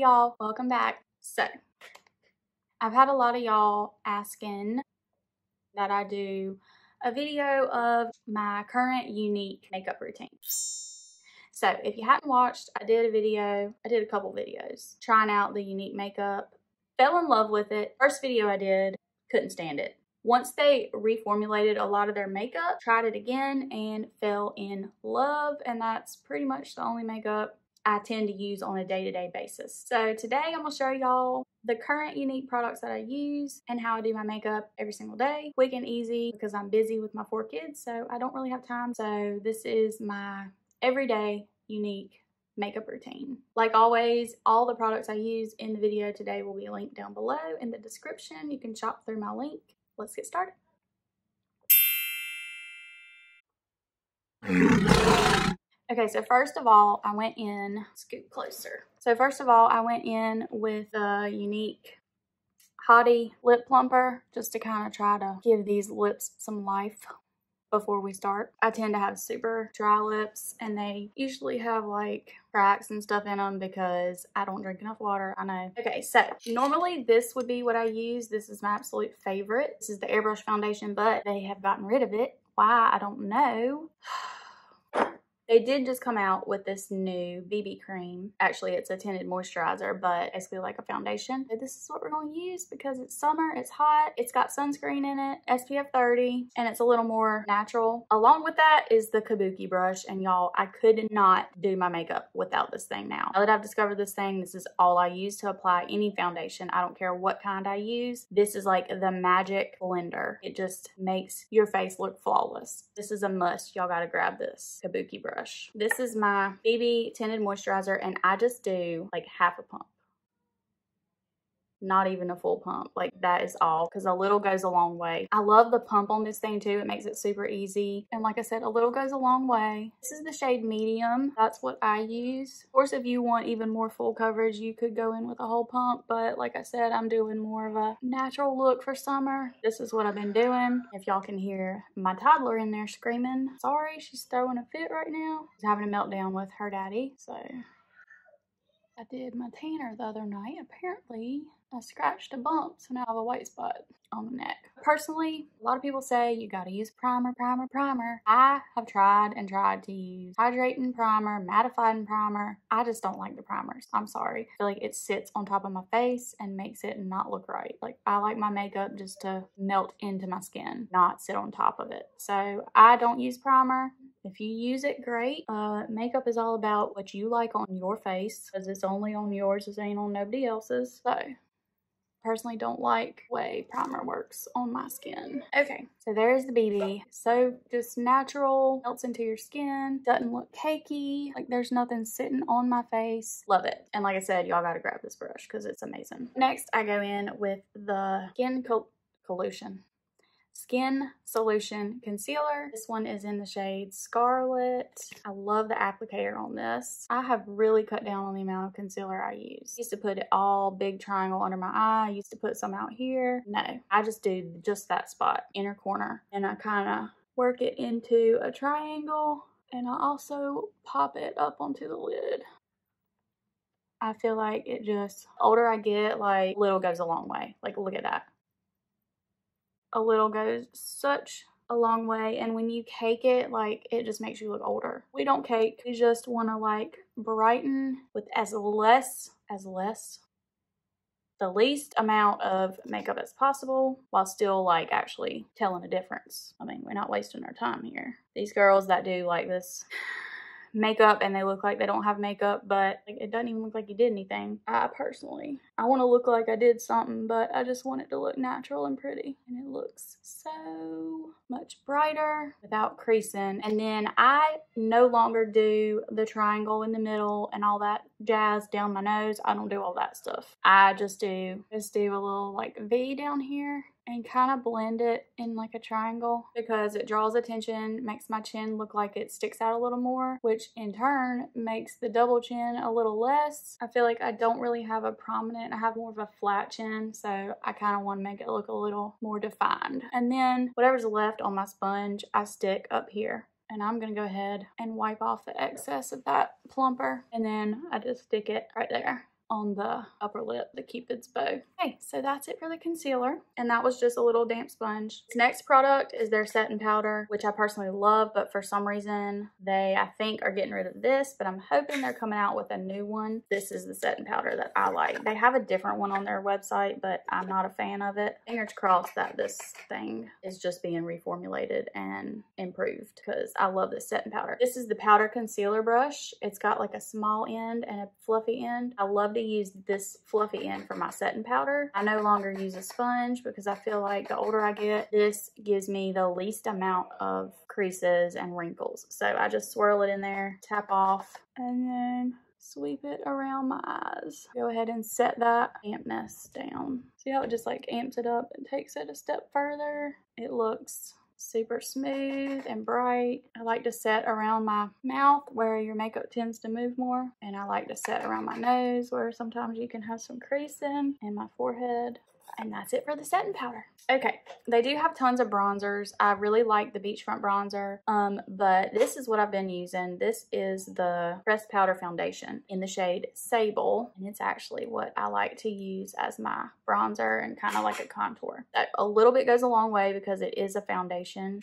y'all, welcome back. So I've had a lot of y'all asking that I do a video of my current Younique makeup routine. So if you haven't watched, I did a couple videos trying out the Younique makeup, fell in love with it. First video I did, couldn't stand it. Once they reformulated a lot of their makeup, tried it again and fell in love, and that's pretty much the only makeup I tend to use on a day-to-day basis. So today I'm gonna show y'all the current Younique products that I use and how I do my makeup every single day. Quick and easy because I'm busy with my 4 kids, so I don't really have time. So this is my everyday Younique makeup routine. Like always, all the products I use in the video today will be linked down below in the description. You can shop through my link. Let's get started. Okay, so first of all, I went in, scoot closer. So first of all, I went in with the Younique Hottie Lip Plumper just to kind of try to give these lips some life before we start. I tend to have super dry lips and they usually have like cracks and stuff in them because I don't drink enough water, I know. Okay, so normally this would be what I use. This is my absolute favorite. This is the Airbrush foundation, but they have gotten rid of it. Why? I don't know. They did just come out with this new BB cream. Actually, it's a tinted moisturizer, but basically like a foundation. But this is what we're going to use because it's summer, it's hot, it's got sunscreen in it, SPF 30, and it's a little more natural. Along with that is the Kabuki brush, and y'all, I could not do my makeup without this thing now. Now that I've discovered this thing, this is all I use to apply any foundation. I don't care what kind I use. This is like the magic blender. It just makes your face look flawless. This is a must. Y'all gotta grab this Kabuki brush. This is my BB tinted moisturizer and I just do like half a pump. Not even a full pump. Like that is all because a little goes a long way. I love the pump on this thing too. It makes it super easy. And like I said, a little goes a long way. This is the shade medium. That's what I use. Of course, if you want even more full coverage, you could go in with a whole pump. But like I said, I'm doing more of a natural look for summer. This is what I've been doing. If y'all can hear my toddler in there screaming, sorry, she's throwing a fit right now. She's having a meltdown with her daddy. So I did my tanner the other night. Apparently, I scratched a bump, so now I have a white spot on the neck. Personally, a lot of people say you gotta use primer, primer, primer. I have tried and tried to use hydrating primer, mattifying primer. I just don't like the primers. I'm sorry. I feel like it sits on top of my face and makes it not look right. Like I like my makeup just to melt into my skin, not sit on top of it. So I don't use primer. If you use it, great. Makeup is all about what you like on your face because it's only on yours, it ain't on nobody else's. So personally don't like the way primer works on my skin. Okay, so there's the BB. So just natural, melts into your skin, doesn't look cakey, like there's nothing sitting on my face. Love it. And like I said, y'all gotta grab this brush because it's amazing. Next, I go in with the Skin Solution Concealer. This one is in the shade Scarlet. I love the applicator on this. I have really cut down on the amount of concealer I use. I used to put it all big triangle under my eye. I used to put some out here. No, I just do just that spot, inner corner. And I kind of work it into a triangle. And I also pop it up onto the lid. I feel like it just, older I get, like little goes a long way. Like look at that. A little goes such a long way, and when you cake it, like it just makes you look older. We don't cake, we just want to like brighten with the least amount of makeup as possible while still like actually telling a difference. I mean, we're not wasting our time here. These girls that do like this makeup and they look like they don't have makeup, but like, it doesn't even look like you did anything. I want to look like I did something, but I just want it to look natural and pretty, and it looks so much brighter without creasing. And then I no longer do the triangle in the middle and all that jazz down my nose. I don't do all that stuff. I just do a little like V down here and kind of blend it in like a triangle because it draws attention, makes my chin look like it sticks out a little more, which in turn makes the double chin a little less. I feel like I don't really have a prominent, I have more of a flat chin, so I kind of want to make it look a little more defined. And then whatever's left on my sponge, I stick up here. And I'm gonna go ahead and wipe off the excess of that plumper, and then I just stick it right there. on the upper lip, the Cupid's bow. Okay, so that's it for the concealer. And that was just a little damp sponge. This next product is their setting powder, which I personally love, but for some reason they, I think, are getting rid of this, but I'm hoping they're coming out with a new one. This is the setting powder that I like. They have a different one on their website, but I'm not a fan of it. Fingers crossed that this thing is just being reformulated and improved, because I love this setting powder. This is the powder concealer brush. It's got like a small end and a fluffy end. I love to use this fluffy end for my setting powder. I no longer use a sponge because I feel like the older I get, this gives me the least amount of creases and wrinkles. So I just swirl it in there, tap off, and then sweep it around my eyes. Go ahead and set that dampness down. See how it just like amps it up and takes it a step further? It looks super smooth and bright. I like to set around my mouth where your makeup tends to move more, and I like to set around my nose where sometimes you can have some creasing, and my forehead. And that's it for the setting powder. Okay, they do have tons of bronzers. I really like the Beachfront bronzer, but this is what I've been using. This is the Pressed Powder Foundation in the shade Sable, and it's actually what I like to use as my bronzer and kind of like a contour. That a little bit goes a long way because it is a foundation.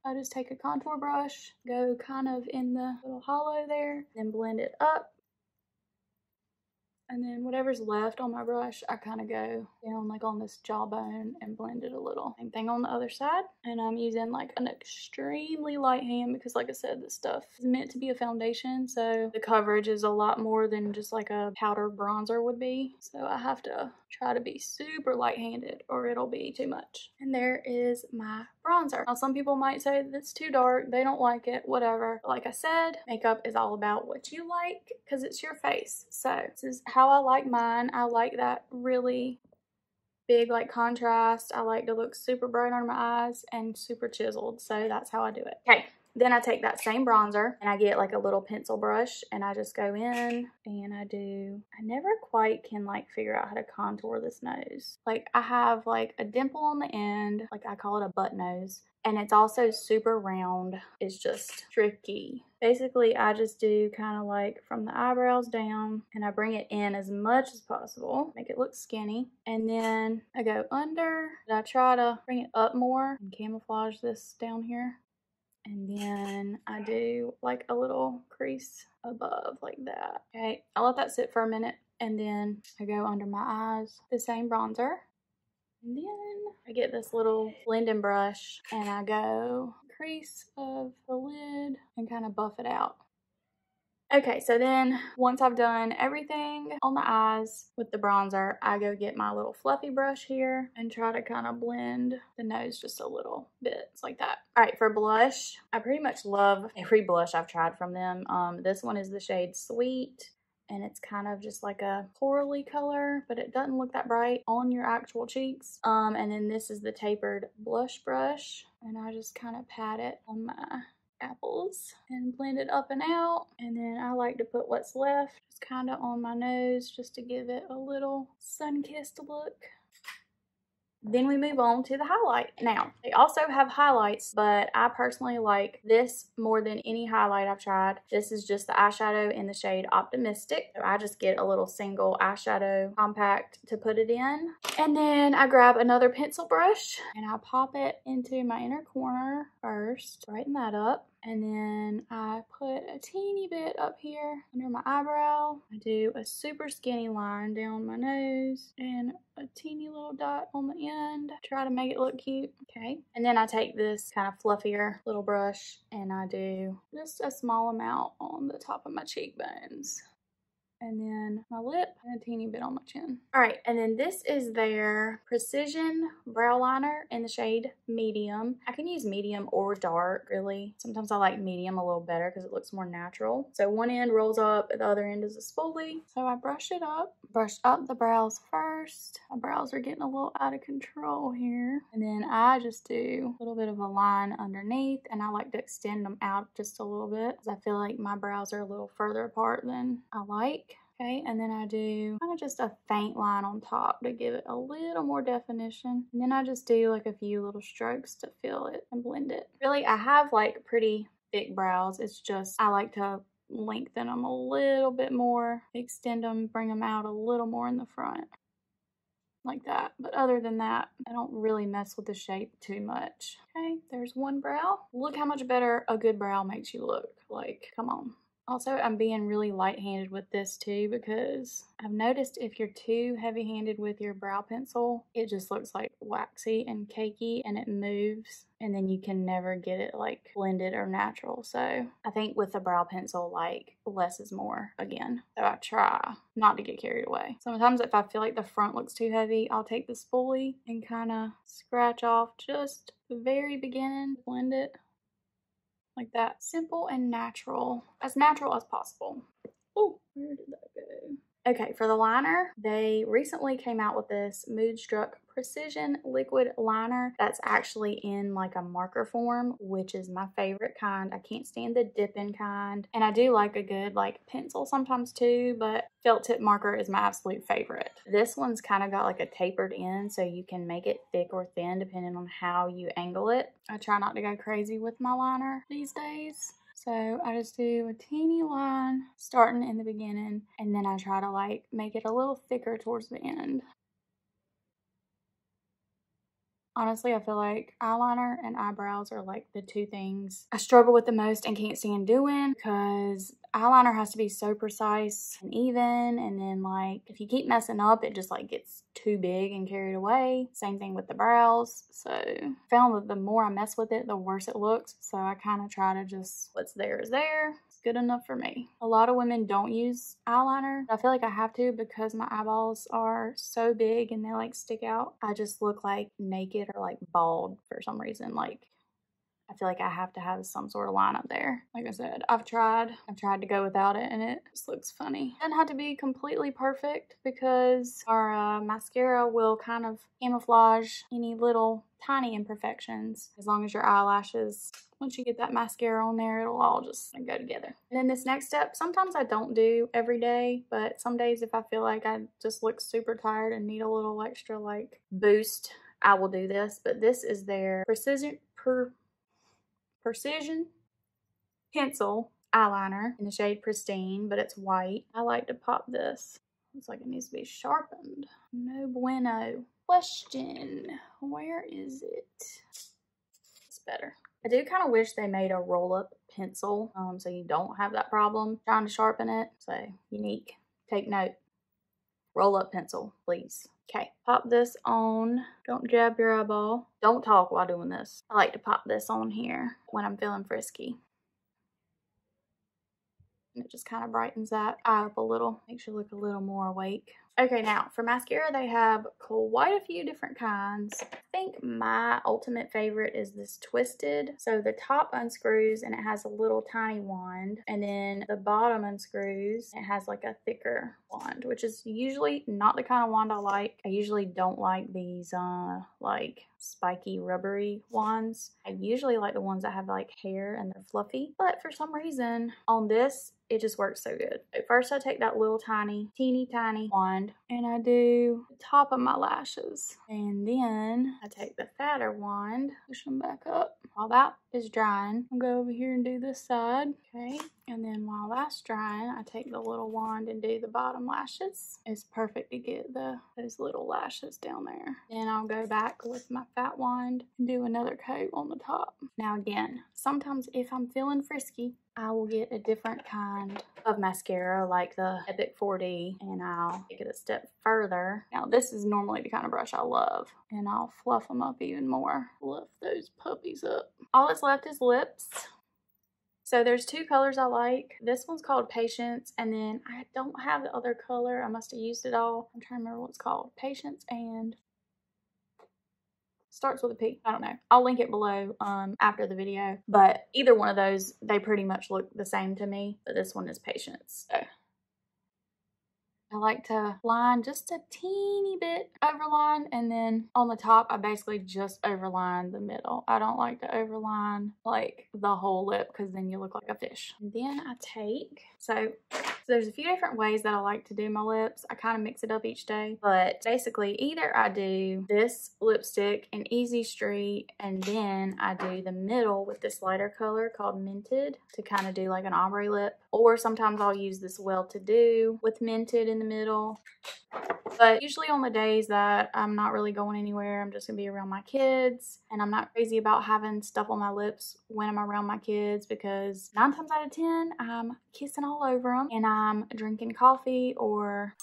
I just take a contour brush, go kind of in the little hollow there, then blend it up. And then whatever's left on my brush, I kind of go down like on this jawbone and blend it a little. Same thing on the other side. And I'm using like an extremely light hand because, like I said, this stuff is meant to be a foundation. So the coverage is a lot more than just like a powder bronzer would be. So I have to try to be super light-handed or it'll be too much. And there is my bronzer. Now, some people might say that it's too dark. They don't like it, whatever. But like I said, makeup is all about what you like because it's your face. So this is how I like mine. I like that really big like contrast. I like to look super bright under my eyes and super chiseled. So that's how I do it. Okay. Then I take that same bronzer and I get like a little pencil brush and I just go in and I never quite can like figure out how to contour this nose. Like I have like a dimple on the end, like I call it a butt nose. And it's also super round. It's just tricky. Basically, I just do kind of like from the eyebrows down and I bring it in as much as possible, make it look skinny. And then I go under and I try to bring it up more and camouflage this down here. And then I do like a little crease above like that. Okay, I'll let that sit for a minute and then I go under my eyes, the same bronzer. And then I get this little blending brush and I go crease of the lid and kind of buff it out. Okay, so then once I've done everything on the eyes with the bronzer, I go get my little fluffy brush here and try to kind of blend the nose just a little bit. It's like that. All right, for blush, I pretty much love every blush I've tried from them. This one is the shade Sweet. And it's kind of just like a corally color, but it doesn't look that bright on your actual cheeks. And then this is the tapered blush brush. And I just kind of pat it on my apples and blend it up and out. And then I like to put what's left just kind of on my nose just to give it a little sun-kissed look. Then we move on to the highlight. Now, they also have highlights, but I personally like this more than any highlight I've tried. This is just the eyeshadow in the shade Optimistic. So I just get a little single eyeshadow compact to put it in. And then I grab another pencil brush and I pop it into my inner corner first, brighten that up. And then I put a teeny bit up here under my eyebrow. I do a super skinny line down my nose and a teeny little dot on the end. Try to make it look cute. Okay. And then I take this kind of fluffier little brush and I do just a small amount on the top of my cheekbones. And then my lip and a teeny bit on my chin. All right, and then this is their Precision Brow Liner in the shade Medium. I can use medium or dark, really. Sometimes I like medium a little better because it looks more natural. So one end rolls up, the other end is a spoolie. So I brush it up. Brush up the brows first. My brows are getting a little out of control here. And then I just do a little bit of a line underneath, and I like to extend them out just a little bit because I feel like my brows are a little further apart than I like. Okay, and then I do kind of just a faint line on top to give it a little more definition. And then I just do like a few little strokes to fill it and blend it. Really, I have like pretty thick brows. It's just I like to lengthen them a little bit more, extend them, bring them out a little more in the front. Like that. But other than that, I don't really mess with the shape too much. Okay, there's one brow. Look how much better a good brow makes you look. Like, come on. Also, I'm being really light-handed with this too because I've noticed if you're too heavy-handed with your brow pencil, it just looks like waxy and cakey and it moves and then you can never get it like blended or natural. So I think with the brow pencil, like less is more again. So I try not to get carried away. Sometimes if I feel like the front looks too heavy, I'll take the spoolie and kind of scratch off just the very beginning, blend it. Like that. Simple and natural as possible. Oh, where did that go? Okay, for the liner, they recently came out with this Moodstruck Precision Liquid Liner that's actually in like a marker form, which is my favorite kind. I can't stand the dipping kind. And I do like a good like pencil sometimes too, but felt tip marker is my absolute favorite. This one's kind of got like a tapered end, so you can make it thick or thin depending on how you angle it. I try not to go crazy with my liner these days. So I just do a teeny line starting in the beginning and then I try to like make it a little thicker towards the end. Honestly, I feel like eyeliner and eyebrows are like the two things I struggle with the most and can't stand doing because eyeliner has to be so precise and even, and then like if you keep messing up, it just like gets too big and carried away. Same thing with the brows. So I found that the more I mess with it, the worse it looks. So I kind of try to just, what's there is there. It's good enough for me. A lot of women don't use eyeliner. I feel like I have to because my eyeballs are so big and they like stick out. I just look like naked or like bald for some reason. Like I feel like I have to have some sort of line up there. Like I said, I've tried to go without it and it just looks funny. It doesn't have to be completely perfect because our mascara will kind of camouflage any little tiny imperfections. As long as your eyelashes, once you get that mascara on there, it'll all just go together. And then this next step, sometimes I don't do every day, but some days if I feel like I just look super tired and need a little extra like boost, I will do this. But this is their Precision Pencil Eyeliner in the shade Pristine, but it's white. I like to pop this. Looks like it needs to be sharpened. No bueno. Question, where is it? It's better. I do kind of wish they made a roll-up pencil so you don't have that problem trying to sharpen it. So, Younique, take note. Roll-up pencil, please. Okay, pop this on. Don't jab your eyeball. Don't talk while doing this. I like to pop this on here when I'm feeling frisky. And it just kind of brightens that eye up a little. Makes you look a little more awake. Okay, now for mascara, they have quite a few different kinds. I think my ultimate favorite is this Twisted. So the top unscrews and it has a little tiny wand. And then the bottom unscrews and it has like a thicker wand, which is usually not the kind of wand I like. I usually don't like these like spiky rubbery wands. I usually like the ones that have like hair and they're fluffy. But for some reason on this, it just works so good. At first I take that little teeny tiny wand and I do the top of my lashes. And then I take the fatter wand, push them back up. While that is drying, I'll go over here and do this side. Okay. And then while that's drying, I take the little wand and do the bottom lashes. It's perfect to get those little lashes down there. Then I'll go back with my fat wand and do another coat on the top. Now again, sometimes if I'm feeling frisky, I will get a different kind of mascara like the Epic 4D and I'll take it a step further. Now this is normally the kind of brush I love and I'll fluff them up even more. Fluff those puppies up. All that's left is lips. So there's two colors I like. This one's called Patience and then I don't have the other color. I must have used it all. I'm trying to remember what it's called. Patience and starts with a P. I don't know. I'll link it below after the video. But either one of those, they pretty much look the same to me. But this one is Patience. So I like to line just a teeny bit overline. And then on the top, I basically just overline the middle. I don't like to overline like the whole lip because then you look like a fish. And then I take, so So there's a few different ways that I like to do my lips. I kind of mix it up each day, but basically either I do this lipstick in Easy Street and then I do the middle with this lighter color called Minted to kind of do like an ombre lip, or sometimes I'll use this Well To Do with Minted in the middle. But usually on the days that I'm not really going anywhere, I'm just gonna be around my kids, and I'm not crazy about having stuff on my lips when I'm around my kids, because 9 times out of 10 I'm kissing all over them and I'm drinking coffee or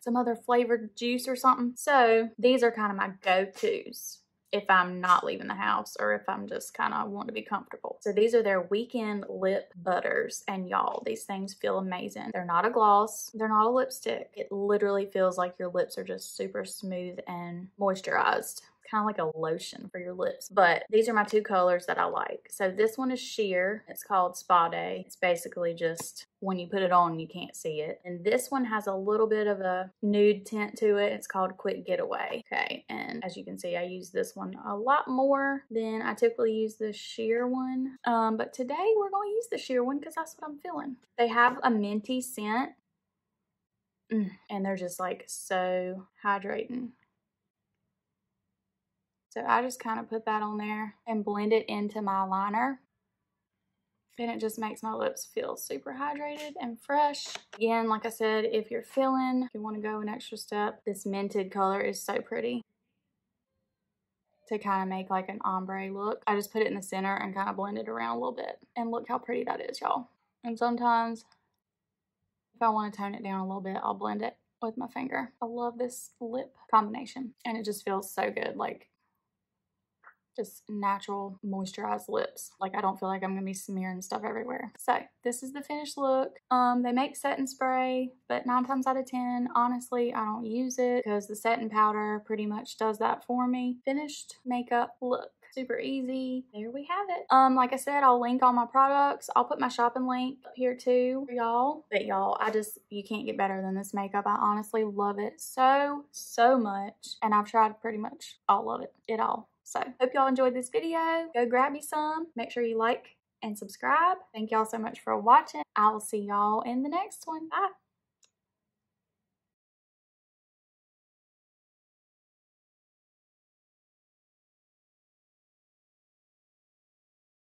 some other flavored juice or something. So these are kind of my go-tos if I'm not leaving the house or if I'm just kind of want to be comfortable. So these are their weekend lip butters, and y'all, these things feel amazing. They're not a gloss, they're not a lipstick. It literally feels like your lips are just super smooth and moisturized. Kind of like a lotion for your lips. But these are my 2 colors that I like. So this one is sheer. It's called Spa Day. It's basically just when you put it on, you can't see it. And this one has a little bit of a nude tint to it. It's called Quick Getaway. Okay, and as you can see, I use this one a lot more than I typically use the sheer one. But today we're going to use the sheer one because that's what I'm feeling. They have a minty scent. And they're just like so hydrating. So I just kind of put that on there and blend it into my liner. And it just makes my lips feel super hydrated and fresh. Again, like I said, if you want to go an extra step, this Minted color is so pretty to kind of make like an ombre look. I just put it in the center and kind of blend it around a little bit. And look how pretty that is, y'all. And sometimes if I want to tone it down a little bit, I'll blend it with my finger. I love this lip combination. And it just feels so good. Like, just natural moisturized lips. Like, I don't feel like I'm gonna be smearing stuff everywhere. So this is the finished look. They make setting spray, but 9 times out of 10, honestly, I don't use it because the setting powder pretty much does that for me. Finished makeup look. Super easy. There we have it. Like I said, I'll link all my products. I'll put my shopping link up here too for y'all. But y'all, you can't get better than this makeup. I honestly love it so much. And I've tried pretty much all of it all. So, hope y'all enjoyed this video. Go grab me some. Make sure you like and subscribe. Thank y'all so much for watching. I will see y'all in the next one. Bye.